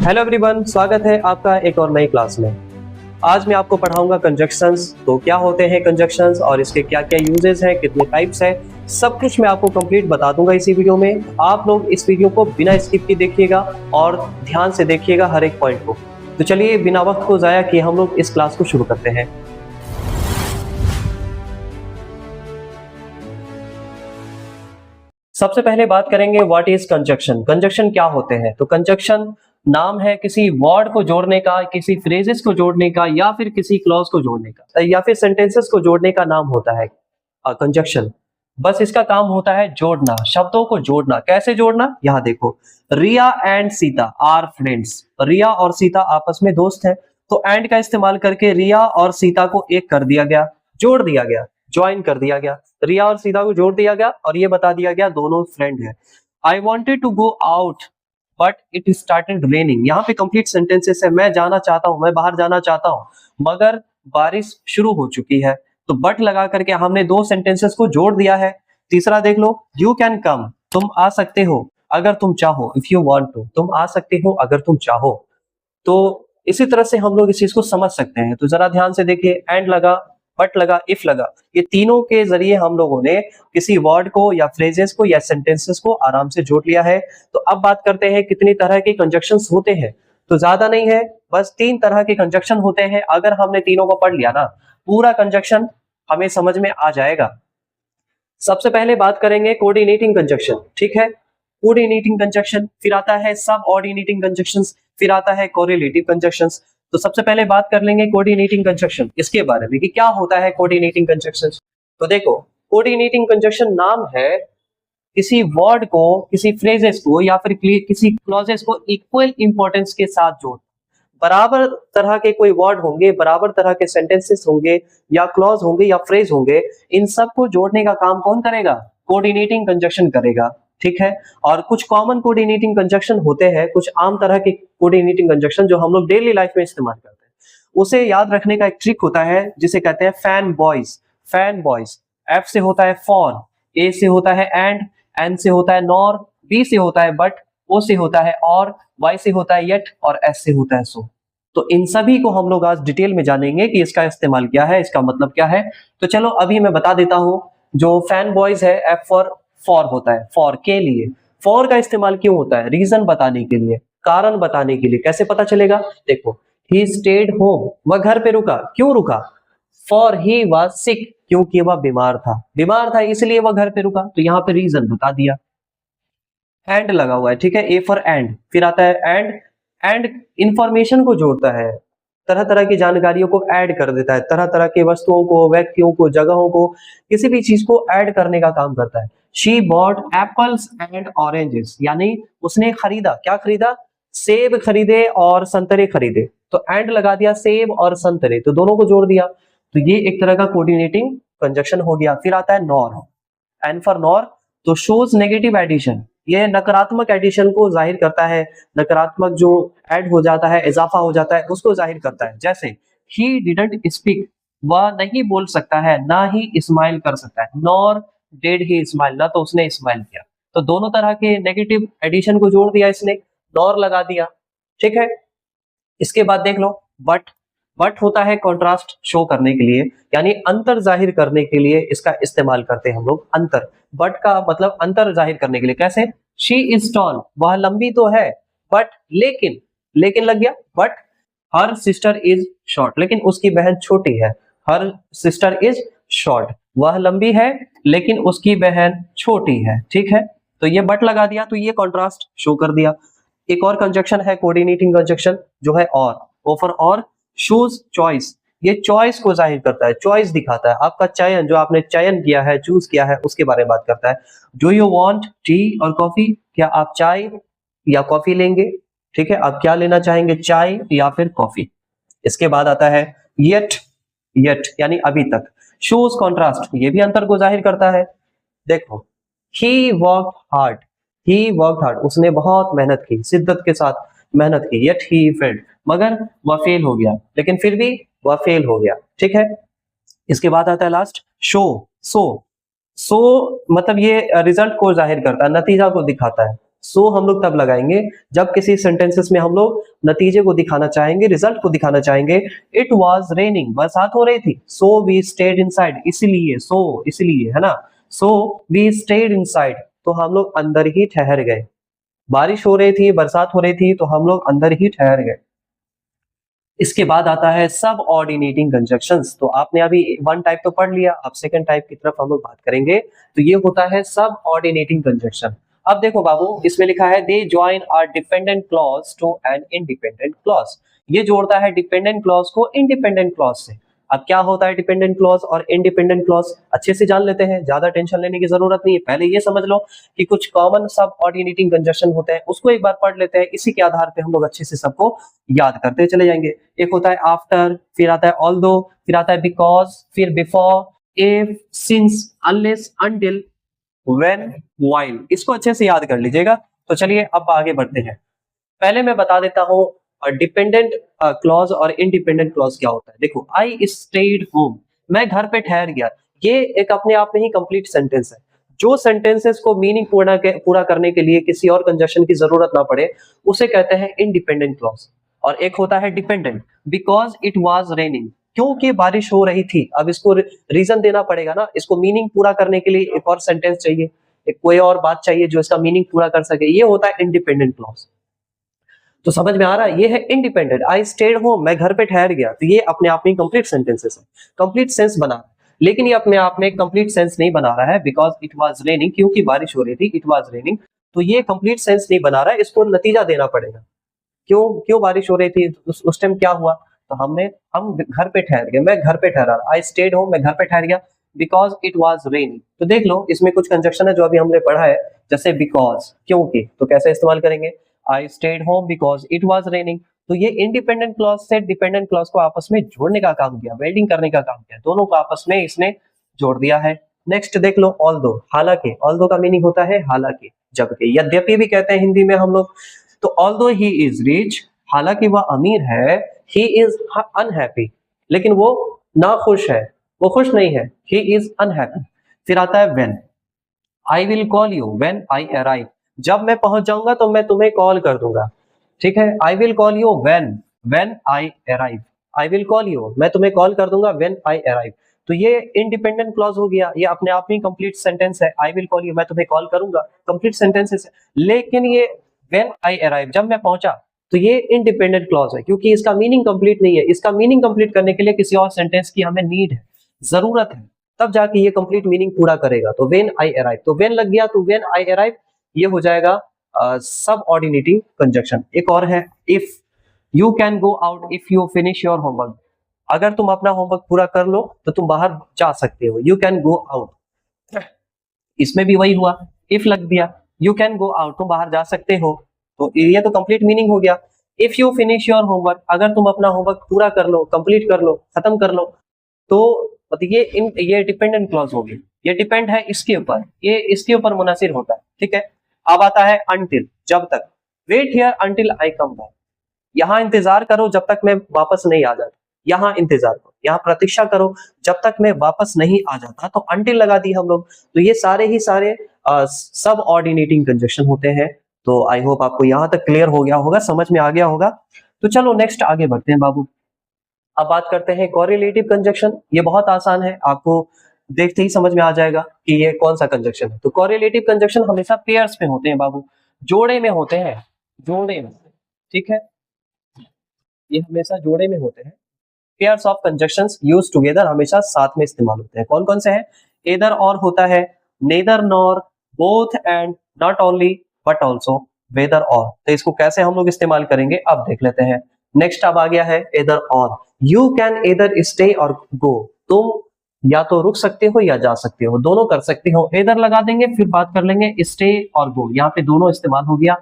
Hello everyone, स्वागत है आपका एक और नई क्लास में। आज मैं आपको पढ़ाऊंगा कंजक्शंस। तो क्या होते हैं कंजक्शंस और इसके क्या क्या यूजेस हैं, कितने टाइप्स हैं, सब कुछ मैं आपको कंप्लीट बता दूंगा इसी वीडियो में। आप लोग इस वीडियो को बिना स्किप किए देखिएगा और ध्यान से देखिएगा हर एक पॉइंट को। तो चलिए बिना वक्त को जाया किए हम लोग इस क्लास को शुरू करते हैं। सबसे पहले बात करेंगे व्हाट इज कंजक्शन। कंजक्शन क्या होते हैं? तो कंजक्शन नाम है किसी वर्ड को जोड़ने का, किसी फ्रेजेस को जोड़ने का, या फिर किसी क्लॉज को जोड़ने का, या फिर सेंटेंसेस को जोड़ने का नाम होता है कंजक्शन। बस इसका काम होता है जोड़ना, शब्दों को जोड़ना। कैसे जोड़ना? यहाँ देखो, रिया एंड सीता आर फ्रेंड्स। रिया और सीता आपस में दोस्त हैं, तो एंड का इस्तेमाल करके रिया और सीता को एक कर दिया गया, जोड़ दिया गया, ज्वाइन कर दिया गया। रिया और सीता को जोड़ दिया गया और ये बता दिया गया दोनों फ्रेंड है। I wanted to go out but it started raining. यहाँ पे कंप्लीट सेंटेंसेस है, मैं जाना चाहता हूँ, मैं बाहर जाना चाहता हूँ, मगर बारिश शुरू हो चुकी है। तो बट लगा करके हमने दो सेंटेंसेस को जोड़ दिया है। तीसरा देख लो, यू कैन कम, तुम आ सकते हो अगर तुम चाहो, इफ यू वांट टू, तुम आ सकते हो अगर तुम चाहो। तो इसी तरह से हम लोग इस चीज को समझ सकते हैं। तो जरा ध्यान से देखिए, एंड लगा, बट लगा, इफ लगा, ये तीनों के जरिए हम लोगों ने किसी वर्ड को या फ्रेजेस को या सेंटेंसेस को आराम से जोड़ लिया है। तो अब बात करते हैं कितनी तरह के कंजक्शंस होते हैं। तो ज्यादा नहीं है, बस 3 तरह के कंजक्शन होते हैं। अगर हमने तीनों को पढ़ लिया ना, पूरा कंजक्शन हमें समझ में आ जाएगा। सबसे पहले बात करेंगे कोऑर्डिनेटिंग कंजक्शन, ठीक है। कोऑर्डिनेटिंग कंजक्शन, फिर आता है सब ऑर्डिनेटिंग कंजक्शंस, फिर आता है कोरिलेटिव कंजक्शंस। तो सबसे पहले बात कर लेंगे कोऑर्डिनेटिंग कंजक्शन, इसके बारे में कि क्या होता है कोऑर्डिनेटिंग कंजक्शंस। तो देखो, कोऑर्डिनेटिंग कंजक्शन नाम है किसी वर्ड को, किसी फ्रेजेस को या फिर किसी क्लॉजेस को इक्वल इंपॉर्टेंस के साथ जोड़। बराबर तरह के कोई वर्ड होंगे, बराबर तरह के सेंटेंसेस होंगे या क्लॉज होंगे या फ्रेज होंगे, इन सब को जोड़ने का काम कौन करेगा? कोऑर्डिनेटिंग कंजक्शन करेगा, ठीक है। और कुछ कॉमन कोऑर्डिनेटिंग कंजक्शन होते हैं, कुछ आम तरह के कोऑर्डिनेटिंग कंजक्शन जो हम लोग डेली लाइफ में इस्तेमाल करते हैं। उसे याद रखने का एक ट्रिक होता है जिसे कहते हैं fan boys. Fan boys, F से होता है फॉर, ए से होता है एंड, एन से होता है नॉर, बी से होता है बट, ओ से होता है और, वाई से होता है येट और एस से होता है सो। तो इन सभी को हम लोग आज डिटेल में जानेंगे कि इसका इस्तेमाल क्या है, इसका मतलब क्या है। तो चलो अभी मैं बता देता हूं। जो फैन बॉयज है, एफ फॉर होता है, फॉर के लिए। फॉर का इस्तेमाल क्यों होता है? रीजन बताने के लिए, कारण बताने के लिए। कैसे पता चलेगा? देखो, ही स्टेड होम, वह घर पे रुका। क्यों रुका? फॉर ही वाज सिक, क्योंकि वह बीमार था। बीमार था इसलिए वह घर पे रुका। तो यहाँ पे रीजन बता दिया। एंड लगा हुआ है, ठीक है, ए फॉर एंड। फिर आता है एंड। एंड इंफॉर्मेशन को जोड़ता है, तरह तरह की जानकारियों को ऐड कर देता है, तरह तरह के वस्तुओं को, व्यक्तियों को, जगहों को, किसी भी चीज को ऐड करने का काम करता है। She bought apples and oranges, यानी उसने खरीदा, क्या खरीदा? सेब खरीदे और संतरे खरीदे। तो एंड लगा दिया, सेब और संतरे, तो दोनों को जोड़ दिया। तो ये एक तरह का कोऑर्डिनेटिंग कंजक्शन हो गया। फिर आता है नॉर, एंड फॉर नॉर, तो शोज नेगेटिव एडिशन, ये नकारात्मक एडिशन को जाहिर करता है। नकारात्मक जो ऐड हो जाता है, इजाफा हो जाता है, उसको जाहिर करता है। जैसे ही डिडंट स्पीक, वह नहीं बोल सकता है, ना ही स्माइल कर सकता है। नॉर डिड ही स्माइल, ना तो उसने स्माइल किया। तो दोनों तरह के नेगेटिव एडिशन को जोड़ दिया इसने, नॉर लगा दिया, ठीक है। इसके बाद देख लो बट। बट होता है कंट्रास्ट शो करने के लिए, यानी अंतर जाहिर करने के लिए इसका इस्तेमाल करते हैं हम लोग। अंतर, बट का मतलब अंतर जाहिर करने के लिए। कैसे? शी इज टॉल, वह लंबी तो है, बट लेकिन, लेकिन लग गया। But her sister is short, लेकिन उसकी बहन छोटी है। हर सिस्टर इज शॉर्ट, वह लंबी है लेकिन उसकी बहन छोटी है, ठीक है। तो ये बट लगा दिया, तो ये कॉन्ट्रास्ट शो कर दिया। एक और कंजक्शन है कोऑर्डिनेटिंग कंजक्शन, जो है और फॉर और शोज चॉइस, ये चॉइस को जाहिर करता है, चॉइस दिखाता है, आपका चयन, जो आपने चयन किया है, चूज किया है, उसके बारे में बात करता है। डू यू वांट टी और कॉफी, क्या आप चाय या कॉफी लेंगे, ठीक है, आप क्या लेना चाहेंगे, चाय या फिर कॉफी। इसके बाद आता है येट, येट यानी अभी तक। शोज कॉन्ट्रास्ट, ये भी अंतर को जाहिर करता है। देखो, he worked hard, he worked hard, उसने बहुत मेहनत की, शिद्दत के साथ मेहनत की। येट ही फेल्ड, मगर वह फेल हो गया, लेकिन फिर भी वह फेल हो गया, ठीक है। इसके बाद आता है लास्ट शो। सो मतलब ये रिजल्ट को जाहिर करता है, नतीजा को दिखाता है। सो हम लोग तब लगाएंगे जब किसी सेंटेंसेस में हम लोग नतीजे को दिखाना चाहेंगे, रिजल्ट को दिखाना चाहेंगे। इट वाज रेनिंग, बरसात हो रही थी। सो वी स्टेड इनसाइड, इसलिए, सो इसलिए, है ना। सो वी स्टेड इनसाइड, तो हम लोग अंदर ही ठहर गए। बारिश हो रही थी, बरसात हो रही थी, तो हम लोग अंदर ही ठहर गए। इसके बाद आता है सब ऑर्डिनेटिंग कंजक्शंस। तो आपने अभी वन टाइप तो पढ़ लिया, अब सेकंड टाइप की तरफ हम लोग बात करेंगे। तो ये होता है सब ऑर्डिनेटिंग कंजक्शन। अब देखो बाबू, इसमें लिखा है they join a dependent clause to an independent clause. ये जोड़ता है डिपेंडेंट क्लॉज को इंडिपेंडेंट क्लॉज से। अब क्या होता है डिपेंडेंट क्लॉज और इंडिपेंडेंट क्लॉज, अच्छे से जान लेते हैं, ज्यादा टेंशन लेने की जरूरत नहीं है। पहले ये समझ लो कि कुछ कॉमन सब ऑर्डिनेटिंग कंजक्शन होते हैं, उसको एक बार पढ़ लेते हैं। इसी के आधार पे हम लोग अच्छे से सबको याद करते चले जाएंगे। एक होता है आफ्टर, फिर आता है ऑल्दो, फिर आता है बिकॉज, फिर before, if, since, unless, until, when, while. इसको अच्छे से याद कर लीजिएगा। तो चलिए अब आगे बढ़ते हैं। पहले मैं बता देता हूं डिपेंडेंट क्लॉज और इंडिपेंडेंट क्लॉज क्या होता है। देखो, आई स्टेड होम, मैं घर पे ठहर गया, ये एक अपने आप में ही कंप्लीट सेंटेंस है। जो सेंटेंसेस को मीनिंग पूरा करने के लिए किसी और कंजक्शन की जरूरत ना पड़े, उसे कहते हैं इंडिपेंडेंट क्लॉज। और एक होता है dependent, because it was raining, क्योंकि बारिश हो रही थी। अब इसको रीजन देना पड़ेगा ना, इसको मीनिंग पूरा करने के लिए एक और सेंटेंस चाहिए, एक कोई और बात चाहिए जो इसका मीनिंग पूरा कर सके। ये होता है इंडिपेंडेंट क्लॉज। तो समझ में आ रहा है, ये है इंडिपेंडेंट, आई स्टेड होम, मैं घर पे ठहर गया। तो ये अपने आप में कंप्लीट सेंटेंसेस है, कंप्लीट सेंस बना रहा है। लेकिन ये अपने आप में कंप्लीट सेंस नहीं बना रहा है, बिकॉज इट वाज रेनिंग, क्योंकि बारिश हो रही थी, इट वाज रेनिंग। तो ये कंप्लीट सेंस नहीं बना रहा है, इसको नतीजा देना पड़ेगा। क्यों क्यों बारिश हो रही थी, उस टाइम क्या हुआ। तो हम घर पे ठहर गए, मैं घर पे ठहरा, आई स्टेड होम, मैं घर पे ठहर गया, बिकॉज इट वाज रेनिंग। तो देख लो, इसमें कुछ कंजक्शन है जो अभी हमने पढ़ा है, जैसे बिकॉज, क्योंकि, तो कैसे इस्तेमाल करेंगे, I stayed home because it was raining. तो ये इंडिपेंडेंट क्लॉज से डिपेंडेंट क्लॉज को आपस में जोड़ने का काम किया, वेल्डिंग करने का काम किया, दोनों को आपस में इसने जोड़ दिया है। नेक्स्ट देख लो ऑल्दो, हालांकि, ऑल्दो का मीनिंग होता है हालांकि, जबकि, यद्यपि भी कहते हैं हिंदी में हम लोग। तो ऑल्दो ही इज रिच, हालांकि वह अमीर है, ही इज अनहैप्पी, लेकिन वो ना खुश है, वो खुश नहीं है, ही इज अनहैप्पी। फिर आता है when, I will call you when I arrive, जब मैं पहुंच जाऊंगा तो मैं तुम्हें कॉल कर दूंगा। ठीक है, I will call you when I arrive, I will call you, मैं तुम्हें कॉल कर दूंगा व्हेन आई अराइव। तो ये इंडिपेंडेंट क्लॉज हो गया, ये अपने आप में कंप्लीट सेंटेंस है। आई विल कॉल यू, मैं तुम्हें कॉल करूंगा, कंप्लीट सेंटेंसेस है। लेकिन ये व्हेन आई अराइव, जब मैं पहुंचा, तो ये इंडिपेंडेंट क्लॉज है, क्योंकि इसका मीनिंग कंप्लीट नहीं है। इसका मीनिंग कंप्लीट करने के लिए किसी और सेंटेंस की हमें नीड है, जरूरत है, तब जाके ये कंप्लीट मीनिंग पूरा करेगा। तो व्हेन आई अराइव, तो व्हेन लग गया, तो व्हेन आई अराइव, ये हो जाएगा सब ऑर्डिनेटिंग कंजक्शन। एक और है if, you can go out if you finish your homework, अगर तुम अपना होमवर्क पूरा कर लो तो तुम बाहर जा सकते हो, यू कैन गो आउट। इसमें भी वही हुआ, इफ लग दिया, यू कैन गो आउट, तुम बाहर जा सकते हो, तो ये तो कंप्लीट मीनिंग हो गया। If you finish your homework, अगर तुम अपना होमवर्क पूरा कर लो, कंप्लीट कर लो, खत्म कर लो, तो मतलब ये डिपेंडेंट क्लॉज होगी, ये डिपेंड है इसके ऊपर, ये इसके ऊपर मुनासिर होता है। ठीक है, अब आता है अनटिल, जब तक, wait here until I come back, यहाँ इंतजार करो जब तक मैं वापस नहीं आ जाता, यहाँ इंतजार करो, यहाँ प्रतीक्षा करो जब तक मैं वापस नहीं आ जाता। तो अनटिल लगा दी हम लोग। तो ये सारे ही सारे सब ऑर्डिनेटिंग कंजक्शन होते हैं। तो आई होप आपको यहाँ तक क्लियर हो गया होगा, समझ में आ गया होगा। तो चलो नेक्स्ट आगे बढ़ते हैं बाबू। अब बात करते हैं कोरिलेटिव कंजक्शन। ये बहुत आसान है, आपको देखते ही समझ में आ जाएगा कि ये कौन सा कंजक्शन है। तो कोरिलेटिव कंजक्शन हमेशा पेयर्स में होते हैं बाबू, जोड़े में होते हैं, जोड़े में। ठीक है, ये हमेशा जोड़े में होते हैं। Pairs of conjunctions used together हमेशा साथ में इस्तेमाल होते हैं। कौन कौन से हैं, एदर और होता है, neither nor, both and, not only but also, whether or. तो इसको कैसे हम लोग इस्तेमाल करेंगे अब देख लेते हैं। नेक्स्ट अब आ गया है एदर और, यू कैन एदर स्टे और गो, तुम या तो रुक सकते हो या जा सकते हो, दोनों कर सकते हो। एदर लगा देंगे, फिर बात कर लेंगे स्टे और गो, यहाँ पे दोनों इस्तेमाल हो गया।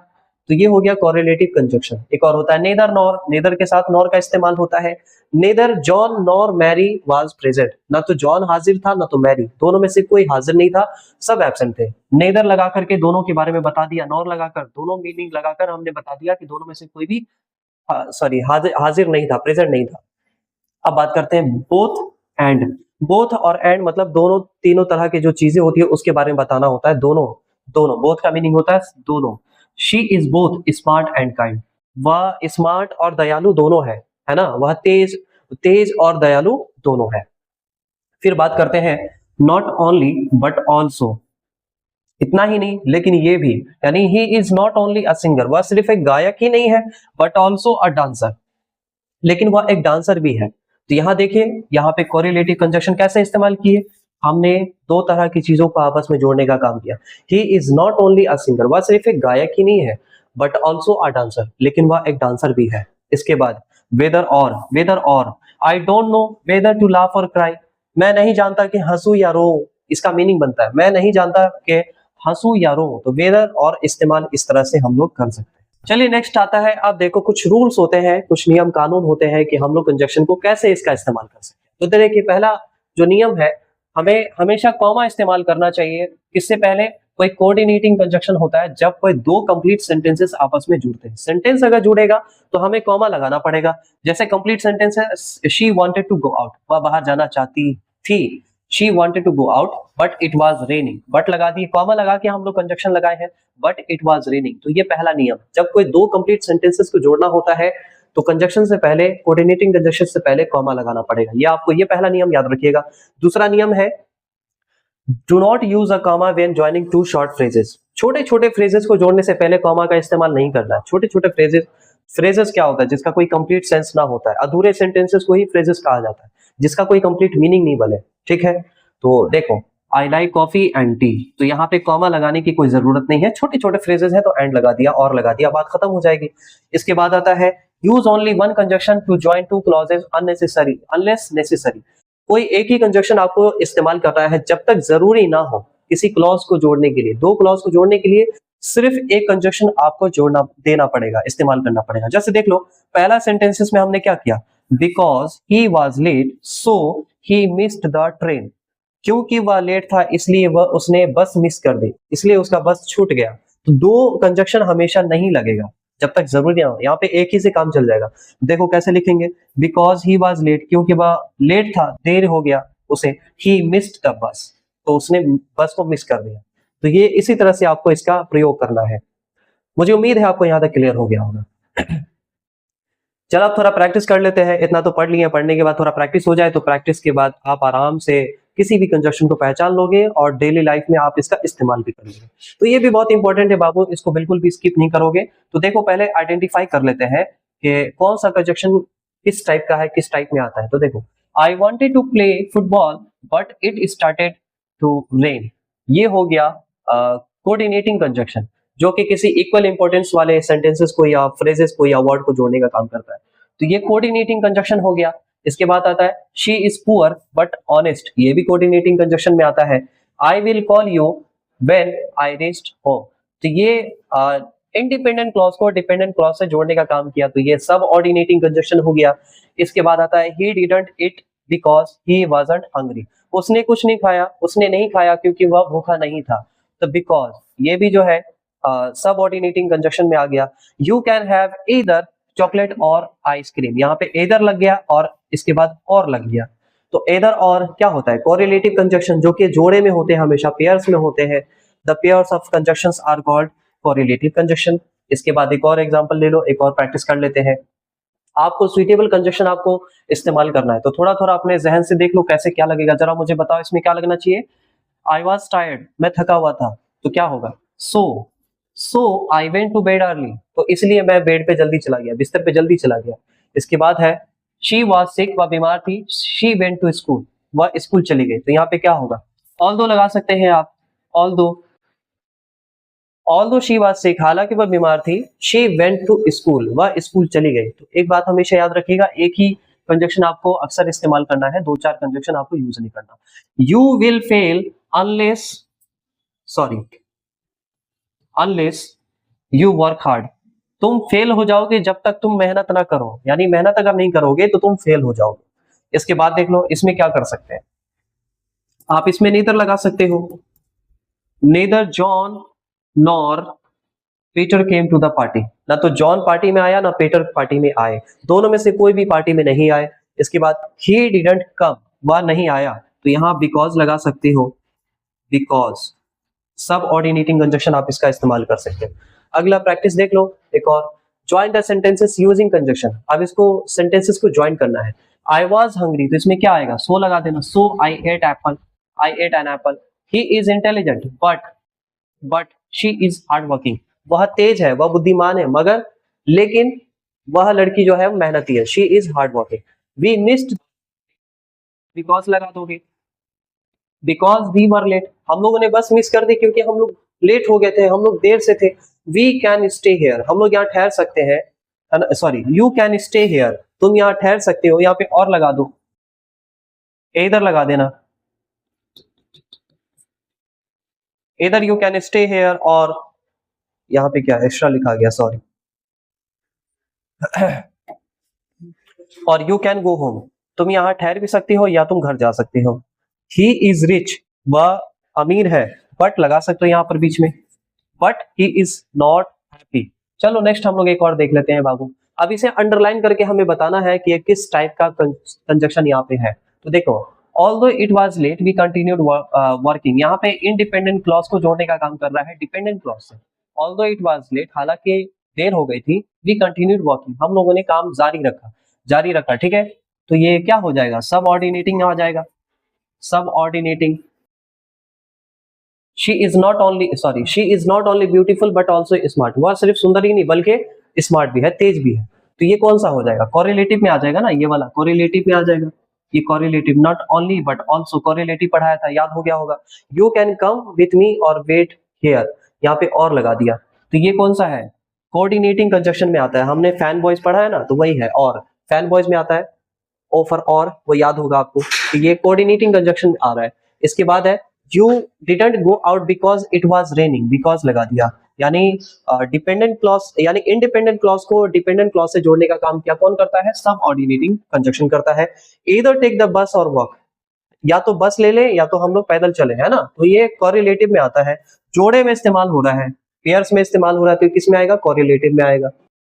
तो ये हो गया कोरिलेटिव कंजक्शन। एक और होता है नेदर नॉर, नेदर के साथ नॉर का इस्तेमाल होता है। Neither John nor Mary was present, ना तो जॉन हाजिर था ना तो मैरी, दोनों में से कोई हाजिर नहीं था, सब एब्सेंट थे। नेदर लगा करके दोनों के बारे में बता दिया, नॉर लगाकर दोनों मीनिंग लगाकर हमने बता दिया कि दोनों में से कोई भी हाजिर नहीं था, प्रेजेंट नहीं था। अब बात करते हैं बोथ एंड। बोथ और एंड मतलब दोनों, तीनों तरह की जो चीजें होती है उसके बारे में बताना होता है। दोनों, दोनों, बोथ का मीनिंग होता है दोनों। She is both smart and kind, वह स्मार्ट और दयालु दोनों है ना, वह तेज तेज और दयालु दोनों है। फिर बात करते हैं नॉट ओनली बट ऑल्सो, इतना ही नहीं लेकिन ये भी, यानी he is not only a singer, वह सिर्फ एक गायक ही नहीं है, बट ऑल्सो अ डांसर, लेकिन वह एक डांसर भी है। तो यहाँ देखिए, यहाँ पे कोरिलेटिव कंजक्शन कैसे इस्तेमाल किए, हमने दो तरह की चीजों को आपस में जोड़ने का काम किया। He is not only a singer, वह सिर्फ एक गायक ही नहीं है, बट ऑल्सो अ डांसर, लेकिन वह एक डांसर भी है। इसके बाद whether or I don't know whether to laugh or cry, मैं नहीं जानता कि हंसू या रो, इसका मीनिंग बनता है मैं नहीं जानता कि हंसू या रो, तो वेदर और इस्तेमाल इस तरह से हम लोग कर सकते हैं। चलिए नेक्स्ट आता है, आप देखो कुछ रूल्स होते हैं, कुछ नियम कानून होते हैं कि हम लोग कंजक्शन को कैसे इसका इस्तेमाल कर सकते हैं। तो देखिए पहला जो नियम है, हमें हमेशा कॉमा इस्तेमाल करना चाहिए। इससे पहले कोई कोऑर्डिनेटिंग कंजक्शन होता है जब कोई दो कंप्लीट सेंटेंसेस आपस में जुड़ते हैं। सेंटेंस अगर जुड़ेगा तो हमें कॉमा लगाना पड़ेगा। जैसे कंप्लीट सेंटेंस है, she wanted to go out, वह बाहर जाना चाहती थी, she wanted to go out but it was raining, but लगा दिए, कॉमा लगा के हम लोग कंजक्शन लगाए हैं, बट इट वाज रेनिंग। तो ये पहला नियम, जब कोई दो कंप्लीट सेंटेंसेस को जोड़ना होता है तो कंजक्शन से पहले, कोऑर्डिनेटिंग कंजक्शन से पहले कॉमा लगाना पड़ेगा। ये आपको ये पहला नियम याद रखिएगा। दूसरा नियम है do not use a comma when joining two short phrases, छोटे छोटे फ्रेजेस को जोड़ने से पहले कॉमा का इस्तेमाल नहीं करना है। छोटे छोटे फ्रेजेस क्या होता है, जिसका कोई कंप्लीट सेंस ना होता है, अधूरे सेंटेंसेस को ही फ्रेजेस कहा जाता है, जिसका कोई कंप्लीट मीनिंग नहीं बने। ठीक है, तो देखो I like coffee and T, तो यहाँ पे कॉमा लगाने की कोई जरूरत नहीं है, छोटे छोटे फ्रेजेस है तो एंड लगा दिया और लगा दिया, बात खत्म हो जाएगी। इसके बाद आता है use only one conjunction to join two clauses unnecessary unless necessary, कोई एक ही कंजक्शन आपको इस्तेमाल करना है जब तक जरूरी ना हो किसी क्लॉज को जोड़ने के लिए। दो क्लॉज को जोड़ने के लिए सिर्फ एक कंजक्शन आपको जोड़ना देना पड़ेगा, इस्तेमाल करना पड़ेगा। जैसे देख लो, पहला सेंटेंसेस में हमने क्या किया, because he was late so he missed the train, क्योंकि वह लेट था इसलिए वह उसने बस मिस कर दी, इसलिए उसका बस छूट गया। तो दो कंजक्शन हमेशा नहीं लगेगा जब तक जरूरी ना हो, यहाँ पे एक ही से काम चल जाएगा। देखो कैसे लिखेंगे, बिकॉज ही वॉज लेट, क्योंकि वह लेट था, देर हो गया उसे, ही मिस्ड द बस, तो उसने बस को मिस कर दिया। तो ये इसी तरह से आपको इसका प्रयोग करना है। मुझे उम्मीद है आपको यहाँ तक क्लियर हो गया होगा। चलो आप थोड़ा प्रैक्टिस कर लेते हैं, इतना तो पढ़ लिए, पढ़ने के बाद थोड़ा प्रैक्टिस हो जाए तो प्रैक्टिस के बाद आप आराम से किसी भी कंजक्शन को पहचान लोगे और डेली लाइफ में आप इसका इस्तेमाल भी करोगे। तो ये भी बहुत इंपॉर्टेंट है बाबू, इसको बिल्कुल भी स्किप नहीं करोगे। तो देखो पहले आइडेंटिफाई कर लेते हैं कि कौन सा कंजक्शन किस टाइप का है, किस टाइप में आता है। तो देखो, I wanted to play football but it started to rain, ये हो गया कोऑर्डिनेटिंग कंजक्शन, जो कि किसी इक्वल इंपॉर्टेंस वाले सेंटेंसेस को या फ्रेजेस को या वर्ड को जोड़ने का काम करता है। तो ये कोऑर्डिनेटिंग कंजक्शन हो गया। इसके बाद आता है she is poor but honest, ये भी कोऑर्डिनेटिंग कंजक्शन में आता है। I will call you when I reached home, तो ये इंडिपेंडेंट क्लॉज को डिपेंडेंट क्लॉज से जोड़ने का काम किया, तो ये सब ऑर्डिनेटिंग कंजक्शन हो गया। इसके बाद आता है he didn't eat because he wasn't hungry, उसने कुछ नहीं खाया, उसने नहीं खाया क्योंकि वह भूखा नहीं था। तो बिकॉज ये भी जो है सब ऑर्डिनेटिंग कंजक्शन में आ गया। You can have either chocolate और आइसक्रीम, यहाँ पे एदर लग गया और इसके बाद और लग गया। तो एदर और क्या होता है, कोरिलेटिव कंजक्शन, जो कि जोड़े में होते हैं, हमेशा पेयर्स में होते हैं। The pairs of conjunctions are called correlative conjunction. इसके बाद एक और एग्जांपल ले लो, एक और प्रैक्टिस कर लेते हैं। आपको सुइटेबल कंजक्शन आपको इस्तेमाल करना है, तो थोड़ा थोड़ा अपने जहन से देख लो कैसे क्या लगेगा, जरा मुझे बताओ इसमें क्या लगना चाहिए। आई वॉज टायर्ड, मैं थका हुआ था, तो क्या होगा, so I went to bed early, तो इसलिए मैं बेड पे जल्दी चला गया, बिस्तर पे जल्दी चला गया। इसके बाद है शी वॉज सिक, वह बीमार थी, शी वेंट टू स्कूल, वह स्कूल चली गई। तो यहाँ पे क्या होगा, ऑल्दो लगा सकते हैं आप, ऑल्दो शी वॉज सिक, हालांकि वह बीमार थी, शी वेंट टू स्कूल, वह स्कूल चली गई। तो एक बात हमेशा याद रखिएगा, एक ही कंजक्शन आपको अक्सर इस्तेमाल करना है, दो चार कंजक्शन आपको यूज नहीं करना। You will fail unless you work hard, तुम फेल हो जाओगे जब तक तुम मेहनत ना करो, यानी मेहनत अगर नहीं करोगे तो तुम फेल हो जाओगे। इसके बाद देख लो इसमें क्या कर सकते हैं आप, इसमें नेदर लगा सकते हो, neither John nor Peter came to the party, ना तो जॉन पार्टी में आया ना पीटर पार्टी में आए, दोनों में से कोई भी पार्टी में नहीं आए। इसके बाद ही डिडंट कम, वह नहीं आया, तो यहां बिकॉज लगा सकते हो, बिकॉज सब ऑर्डिनेटिंग कंजक्शन आप इसका इस्तेमाल कर सकते हैं। अगला प्रैक्टिस देख लो एक और, join the sentences using conjunction. अब इसको सेंटेंसेस को ज्वाइन करना है। आई वॉज हंग्री, तो इसमें क्या आएगा, सो लगा देना, so I ate apple, I ate an apple. He is intelligent but she is hard working, वह तेज है, वह बुद्धिमान है, मगर लेकिन वह लड़की जो है वो मेहनती है, she is hard working. We missed, because लगा दोगे, बिकॉज वी वर लेट, हम लोगों ने बस मिस कर दी क्योंकि हम लोग लेट हो गए थे, हम लोग देर से थे। वी कैन स्टे हेयर, हम लोग यहाँ ठहर सकते हैं, sorry you can stay here, तुम यहाँ ठहर सकते हो, यहाँ पे और लगा दो, इधर लगा देना, इधर यू कैन स्टे हेयर, और यहाँ पे क्या एक्स्ट्रा लिखा गया, सॉरी, और यू कैन गो होम, तुम यहाँ ठहर भी सकती हो या तुम घर जा सकते हो। ही इज रिच, वह अमीर है, बट लगा सकते हो यहाँ पर बीच में, but he is not happy. चलो नेक्स्ट हम लोग एक और देख लेते हैं बाबू। अब इसे अंडरलाइन करके हमें बताना है कि ये किस टाइप का कंजक्शन यहाँ पे है। तो देखो, although it was late we continued working, यहाँ पे इंडिपेंडेंट क्लॉज को जोड़ने का काम कर रहा है डिपेंडेंट क्लॉज से। ऑल्दो इट वाज लेट, हालांकि देर हो गई थी, वी कंटिन्यूड वर्किंग, हम लोगों ने काम जारी रखा, ठीक है। तो ये क्या हो जाएगा, सब ऑर्डिनेटिंग आ जाएगा, subordinating. She is not only beautiful but also smart, वह सिर्फ सुंदर ही नहीं बल्कि स्मार्ट भी है, तेज भी है। तो ये कौन सा हो जाएगा, कोरिलेटिव में आ जाएगा ना, ये वाला कोरिलेटिव में आ जाएगा। ये correlative, not only but also, correlative पढ़ाया था, याद हो गया होगा। You can come with me और वेट हियर, यहाँ पे और लगा दिया। तो ये कौन सा है, कोऑर्डिनेटिंग कंजक्शन में आता है। हमने फैन बॉयज पढ़ा है ना, तो वही है, और फैन बॉयज में आता है ओ फॉर और, वो याद होगा आपको। तो ये कोऑर्डिनेटिंग कंजक्शन आ रहा है। इसके बाद है you didn't go out because it was raining, because लगा दिया, यानी डिपेंडेंट क्लॉज, यानी इंडिपेंडेंट क्लॉज को डिपेंडेंट क्लॉज से जोड़ने का काम क्या कौन करता है, सब ऑर्डिनेटिंग कंजक्शन करता है। ईदर टेक द बस और वॉक, या तो बस ले ले या तो हम लोग पैदल चले, है ना। तो ये कोरिलेटिव में आता है, जोड़े में इस्तेमाल हो रहा है, पेयर्स में इस्तेमाल हो रहा है, तो किस में आएगा, कोरिलेटिव में आएगा।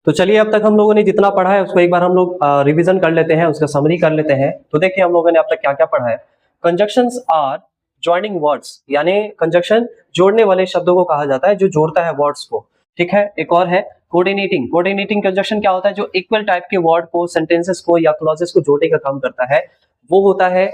तो चलिए अब तक हम लोगों ने जितना पढ़ा है उसको एक बार हम लोग रिवीजन कर लेते हैं, उसका समरी कर लेते हैं। तो देखिए हम लोगों ने अब तक क्या क्या पढ़ा है। कंजक्शंस आर जॉइनिंग वर्ड्स, यानी कंजक्शन जोड़ने वाले शब्दों को कहा जाता है जो जोड़ता है वर्ड्स को, ठीक है। एक और है कोऑर्डिनेटिंग कंजक्शन क्या होता है, जो इक्वल टाइप के वर्ड को, सेंटेंसेस को या क्लॉजेस को जोड़ने का काम करता है, वो होता है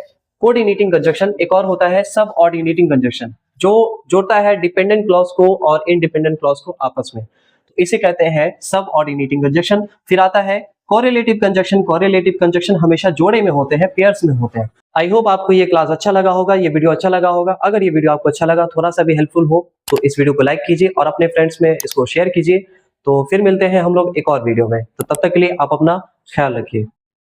कोऑर्डिनेटिंग कंजक्शन। एक और होता है सब ऑर्डिनेटिंग कंजक्शन, जो जोड़ता है डिपेंडेंट क्लॉज को और इंडिपेंडेंट क्लॉज को आपस में, तो इसे कहते हैं सब ऑर्डिनेटिंग कंजक्शन। फिर आता है कोरिलेटिव कंजक्शन हमेशा जोड़े में होते हैं, पेयर्स में होते हैं। आई होप आपको ये क्लास अच्छा लगा होगा, ये वीडियो अच्छा लगा होगा। अगर ये वीडियो आपको अच्छा लगा, थोड़ा सा भी हेल्पफुल हो, तो इस वीडियो को लाइक कीजिए और अपने फ्रेंड्स में इसको शेयर कीजिए। तो फिर मिलते हैं हम लोग एक और वीडियो में, तो तब तक के लिए आप अपना ख्याल रखिए।